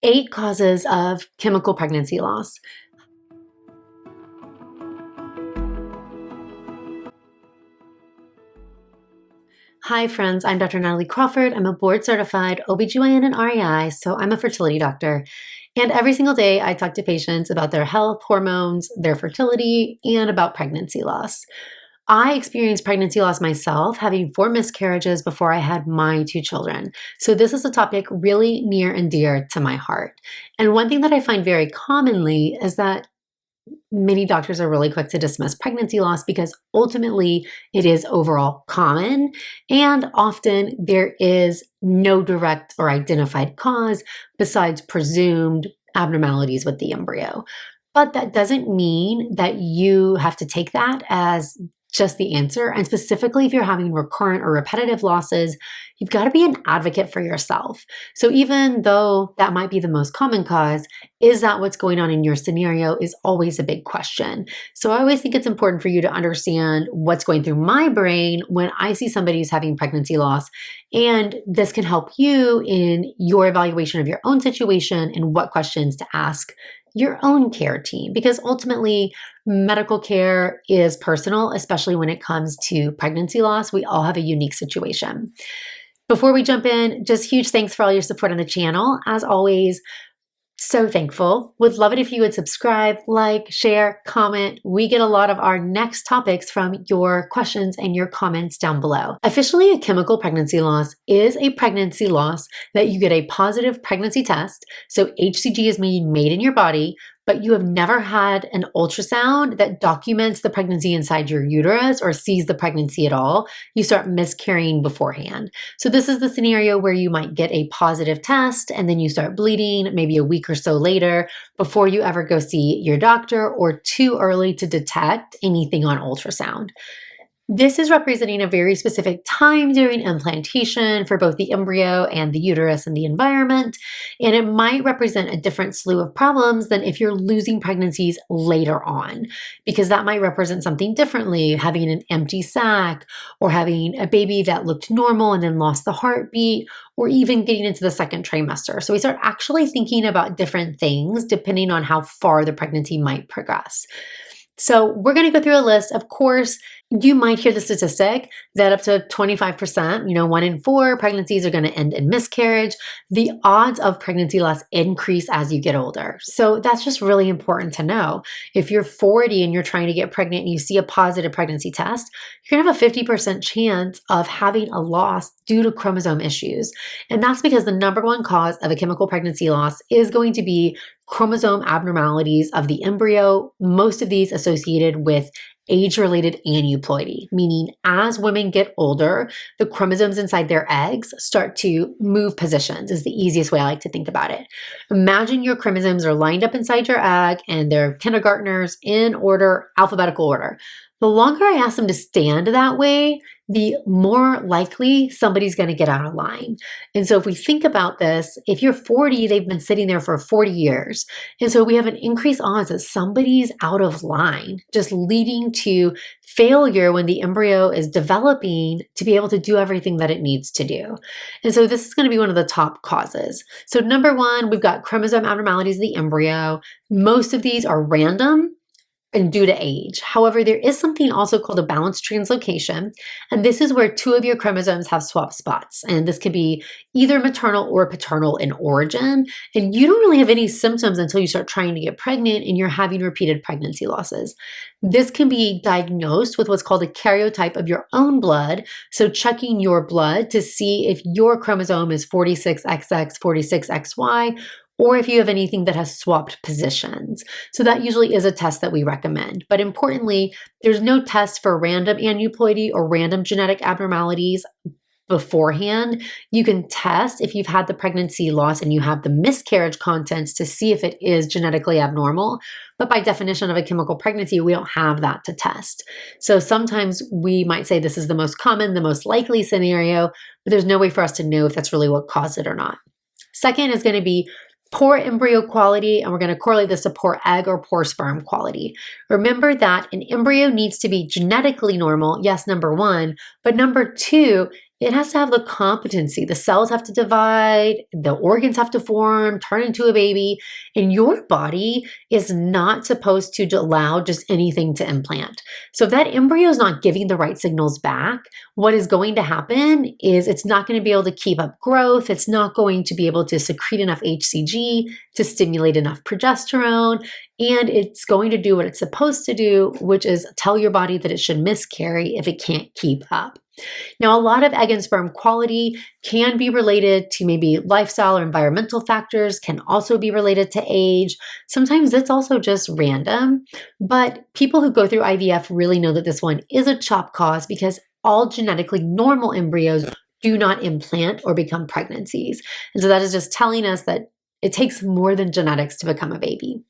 8 causes of chemical pregnancy loss. Hi friends, I'm Dr. Natalie Crawford. I'm a board certified OBGYN and REI, so I'm a fertility doctor. And every single day I talk to patients about their health, hormones, their fertility, and about pregnancy loss. I experienced pregnancy loss myself, having 4 miscarriages before I had my 2 children. So this is a topic really near and dear to my heart. And one thing that I find very commonly is that many doctors are really quick to dismiss pregnancy loss because ultimately it is overall common, and often there is no direct or identified cause besides presumed abnormalities with the embryo. But that doesn't mean that you have to take that as just the answer. And specifically, if you're having recurrent or repetitive losses, you've got to be an advocate for yourself. So even though that might be the most common cause, is that what's going on in your scenario is always a big question. So I always think it's important for you to understand what's going through my brain when I see somebody who's having pregnancy loss. And this can help you in your evaluation of your own situation and what questions to ask your own care team, because ultimately medical care is personal, especially when it comes to pregnancy loss. We all have a unique situation. Before we jump in, just huge thanks for all your support on the channel. As always, so thankful. Would love it if you would subscribe, like, share, comment. We get a lot of our next topics from your questions and your comments down below. Officially, a chemical pregnancy loss is a pregnancy loss that you get a positive pregnancy test. So HCG is being made in your body, but you have never had an ultrasound that documents the pregnancy inside your uterus or sees the pregnancy at all. You start miscarrying beforehand. So this is the scenario where you might get a positive test and then you start bleeding maybe a week or so later before you ever go see your doctor, or too early to detect anything on ultrasound. This is representing a very specific time during implantation for both the embryo and the uterus and the environment, and it might represent a different slew of problems than if you're losing pregnancies later on, because that might represent something differently, having an empty sac, or having a baby that looked normal and then lost the heartbeat, or even getting into the second trimester. So we start actually thinking about different things depending on how far the pregnancy might progress. So we're going to go through a list. Of course, you might hear the statistic that up to 25%, 1 in 4 pregnancies are going to end in miscarriage. The odds of pregnancy loss increase as you get older. So that's just really important to know. If you're 40 and you're trying to get pregnant and you see a positive pregnancy test, you're going to have a 50% chance of having a loss due to chromosome issues. And that's because the number one cause of a chemical pregnancy loss is going to be chromosome abnormalities of the embryo, most of these associated with age-related aneuploidy, meaning as women get older, the chromosomes inside their eggs start to move positions, is the easiest way I like to think about it. Imagine your chromosomes are lined up inside your egg and they're kindergartners in order, alphabetical order. The longer I ask them to stand that way, the more likely somebody's going to get out of line. And so if we think about this, if you're 40, they've been sitting there for 40 years. And so we have an increased odds that somebody's out of line, just leading to failure when the embryo is developing to be able to do everything that it needs to do. And so this is going to be one of the top causes. So number 1, we've got chromosome abnormalities of the embryo. Most of these are random and due to age. However, there is something also called a balanced translocation, and this is where 2 of your chromosomes have swap spots, and this could be either maternal or paternal in origin, and you don't really have any symptoms until you start trying to get pregnant and you're having repeated pregnancy losses. This can be diagnosed with what's called a karyotype of your own blood, so checking your blood to see if your chromosome is 46XX, 46XY, or if you have anything that has swapped positions. So that usually is a test that we recommend. But importantly, there's no test for random aneuploidy or random genetic abnormalities beforehand. You can test if you've had the pregnancy loss and you have the miscarriage contents to see if it is genetically abnormal. But by definition of a chemical pregnancy, we don't have that to test. So sometimes we might say this is the most common, the most likely scenario, but there's no way for us to know if that's really what caused it or not. Second is going to be poor embryo quality, and we're going to correlate this to poor egg or poor sperm quality. Remember that an embryo needs to be genetically normal, yes, number 1, but number 2, It has to have the competency. The cells have to divide, the organs have to form, turn into a baby, and your body is not supposed to allow just anything to implant. So if that embryo is not giving the right signals back, what is going to happen is it's not going to be able to keep up growth. It's not going to be able to secrete enough HCG to stimulate enough progesterone, and it's going to do what it's supposed to do, which is tell your body that it should miscarry if it can't keep up. Now, a lot of egg and sperm quality can be related to maybe lifestyle or environmental factors, can also be related to age. Sometimes it's also just random, but people who go through IVF really know that this one is a CHOP cause because all genetically normal embryos do not implant or become pregnancies. And so that is just telling us that it takes more than genetics to become a baby.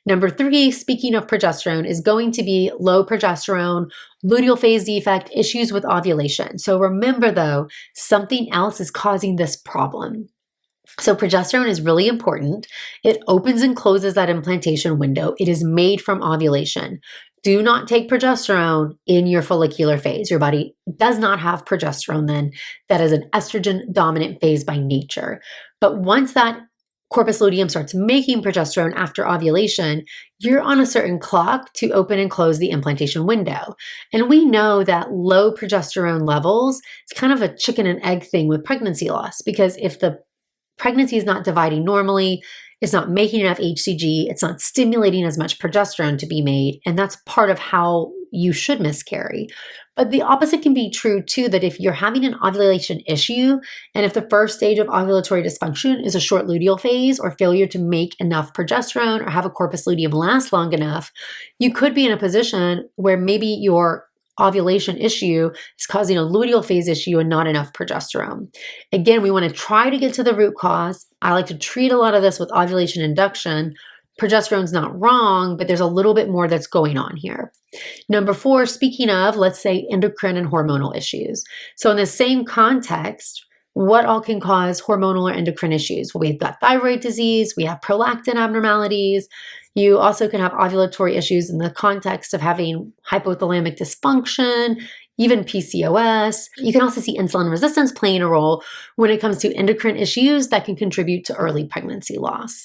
Number 3, speaking of progesterone, is going to be low progesterone, luteal phase defect, issues with ovulation. So remember though, something else is causing this problem. So progesterone is really important. It opens and closes that implantation window. It is made from ovulation. Do not take progesterone in your follicular phase. Your body does not have progesterone then. That is an estrogen dominant phase by nature. But once that corpus luteum starts making progesterone after ovulation, you're on a certain clock to open and close the implantation window. And we know that low progesterone levels is kind of a chicken and egg thing with pregnancy loss, because if the pregnancy is not dividing normally, it's not making enough HCG, it's not stimulating as much progesterone to be made, and that's part of how you should miscarry. But the opposite can be true too, that if you're having an ovulation issue, and if the first stage of ovulatory dysfunction is a short luteal phase or failure to make enough progesterone or have a corpus luteum last long enough, you could be in a position where maybe your ovulation issue is causing a luteal phase issue and not enough progesterone. Again, we want to try to get to the root cause. I like to treat a lot of this with ovulation induction. Progesterone's not wrong, but there's a little bit more that's going on here. Number 4, speaking of, let's say endocrine and hormonal issues. So in the same context, what all can cause hormonal or endocrine issues? Well, we've got thyroid disease, we have prolactin abnormalities. You also can have ovulatory issues in the context of having hypothalamic dysfunction, even PCOS. You can also see insulin resistance playing a role when it comes to endocrine issues that can contribute to early pregnancy loss.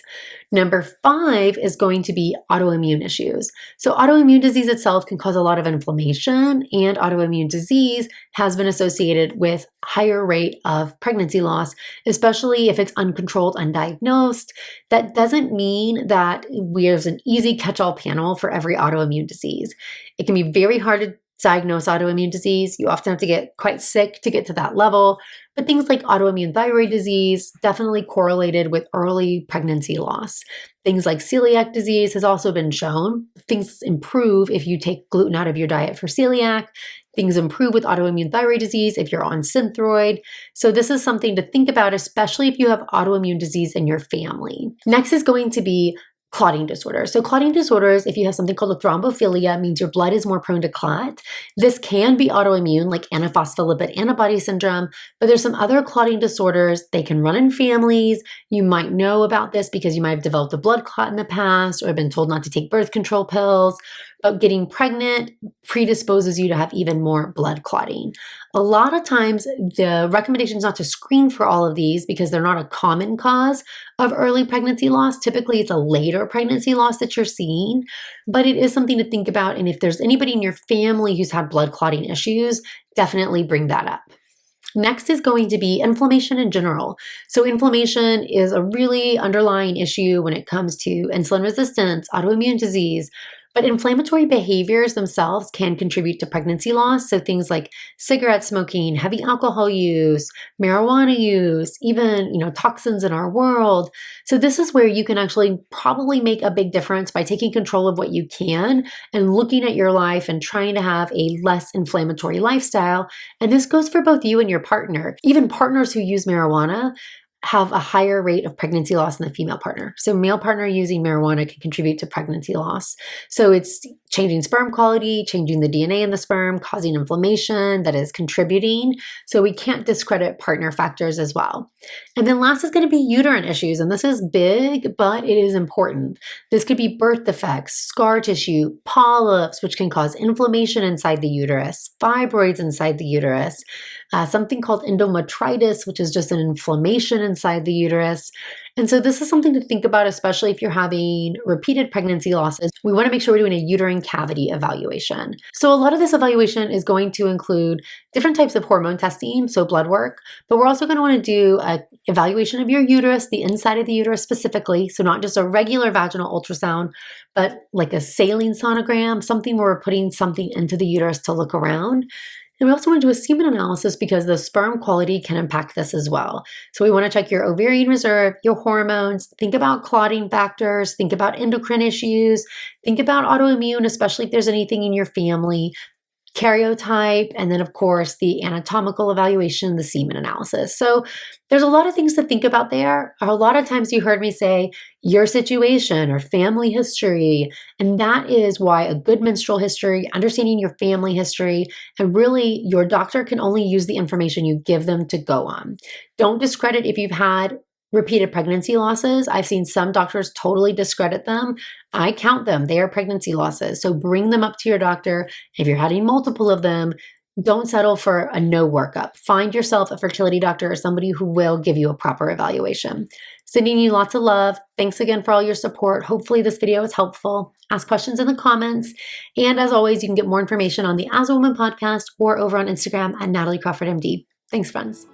Number 5 is going to be autoimmune issues. So autoimmune disease itself can cause a lot of inflammation, and autoimmune disease has been associated with higher rate of pregnancy loss, especially if it's uncontrolled, undiagnosed. That doesn't mean that there's an easy catch-all panel for every autoimmune disease. It can be very hard to diagnose autoimmune disease. You often have to get quite sick to get to that level. But things like autoimmune thyroid disease definitely correlated with early pregnancy loss. Things like celiac disease has also been shown. Things improve if you take gluten out of your diet for celiac. Things improve with autoimmune thyroid disease if you're on Synthroid. So this is something to think about, especially if you have autoimmune disease in your family. Next is going to be clotting disorders. So clotting disorders, if you have something called a thrombophilia, means your blood is more prone to clot. This can be autoimmune, like antiphospholipid antibody syndrome, but there's some other clotting disorders. They can run in families. You might know about this because you might have developed a blood clot in the past or been told not to take birth control pills. But getting pregnant predisposes you to have even more blood clotting. A lot of times, the recommendation is not to screen for all of these because they're not a common cause of early pregnancy loss. Typically, it's a later pregnancy loss that you're seeing, but it is something to think about. And if there's anybody in your family who's had blood clotting issues, definitely bring that up. Next is going to be inflammation in general. So inflammation is a really underlying issue when it comes to insulin resistance, autoimmune disease. But inflammatory behaviors themselves can contribute to pregnancy loss. So things like cigarette smoking, heavy alcohol use, marijuana use, even, toxins in our world. So this is where you can actually probably make a big difference by taking control of what you can and looking at your life and trying to have a less inflammatory lifestyle. And this goes for both you and your partner. Even partners who use marijuana have a higher rate of pregnancy loss than the female partner. So male partner using marijuana can contribute to pregnancy loss. So it's changing sperm quality, changing the DNA in the sperm, causing inflammation that is contributing. So we can't discredit partner factors as well. And then last is going to be uterine issues. And this is big, but it is important. This could be birth defects, scar tissue, polyps, which can cause inflammation inside the uterus, fibroids inside the uterus, something called endometritis, which is just an inflammation inside the uterus. And so this is something to think about, especially if you're having repeated pregnancy losses. We want to make sure we're doing a uterine cavity evaluation. So a lot of this evaluation is going to include different types of hormone testing, so blood work, but we're also going to want to do an evaluation of your uterus, the inside of the uterus specifically. So not just a regular vaginal ultrasound, but like a saline sonogram, something where we're putting something into the uterus to look around. And we also want to do a semen analysis because the sperm quality can impact this as well. So we want to check your ovarian reserve, your hormones, think about clotting factors, think about endocrine issues, think about autoimmune, especially if there's anything in your family, karyotype, and then of course the anatomical evaluation, the semen analysis. So there's a lot of things to think about there. A lot of times you heard me say your situation or family history, and that is why a good menstrual history, understanding your family history, and really your doctor can only use the information you give them to go on. Don't discredit if you've had repeated pregnancy losses. I've seen some doctors totally discredit them. I count them. They are pregnancy losses. So bring them up to your doctor. If you're having multiple of them, don't settle for a no workup. Find yourself a fertility doctor or somebody who will give you a proper evaluation. Sending you lots of love. Thanks again for all your support. Hopefully this video is helpful. Ask questions in the comments. And as always, you can get more information on the As a Woman podcast or over on Instagram at Natalie Crawford MD. Thanks, friends.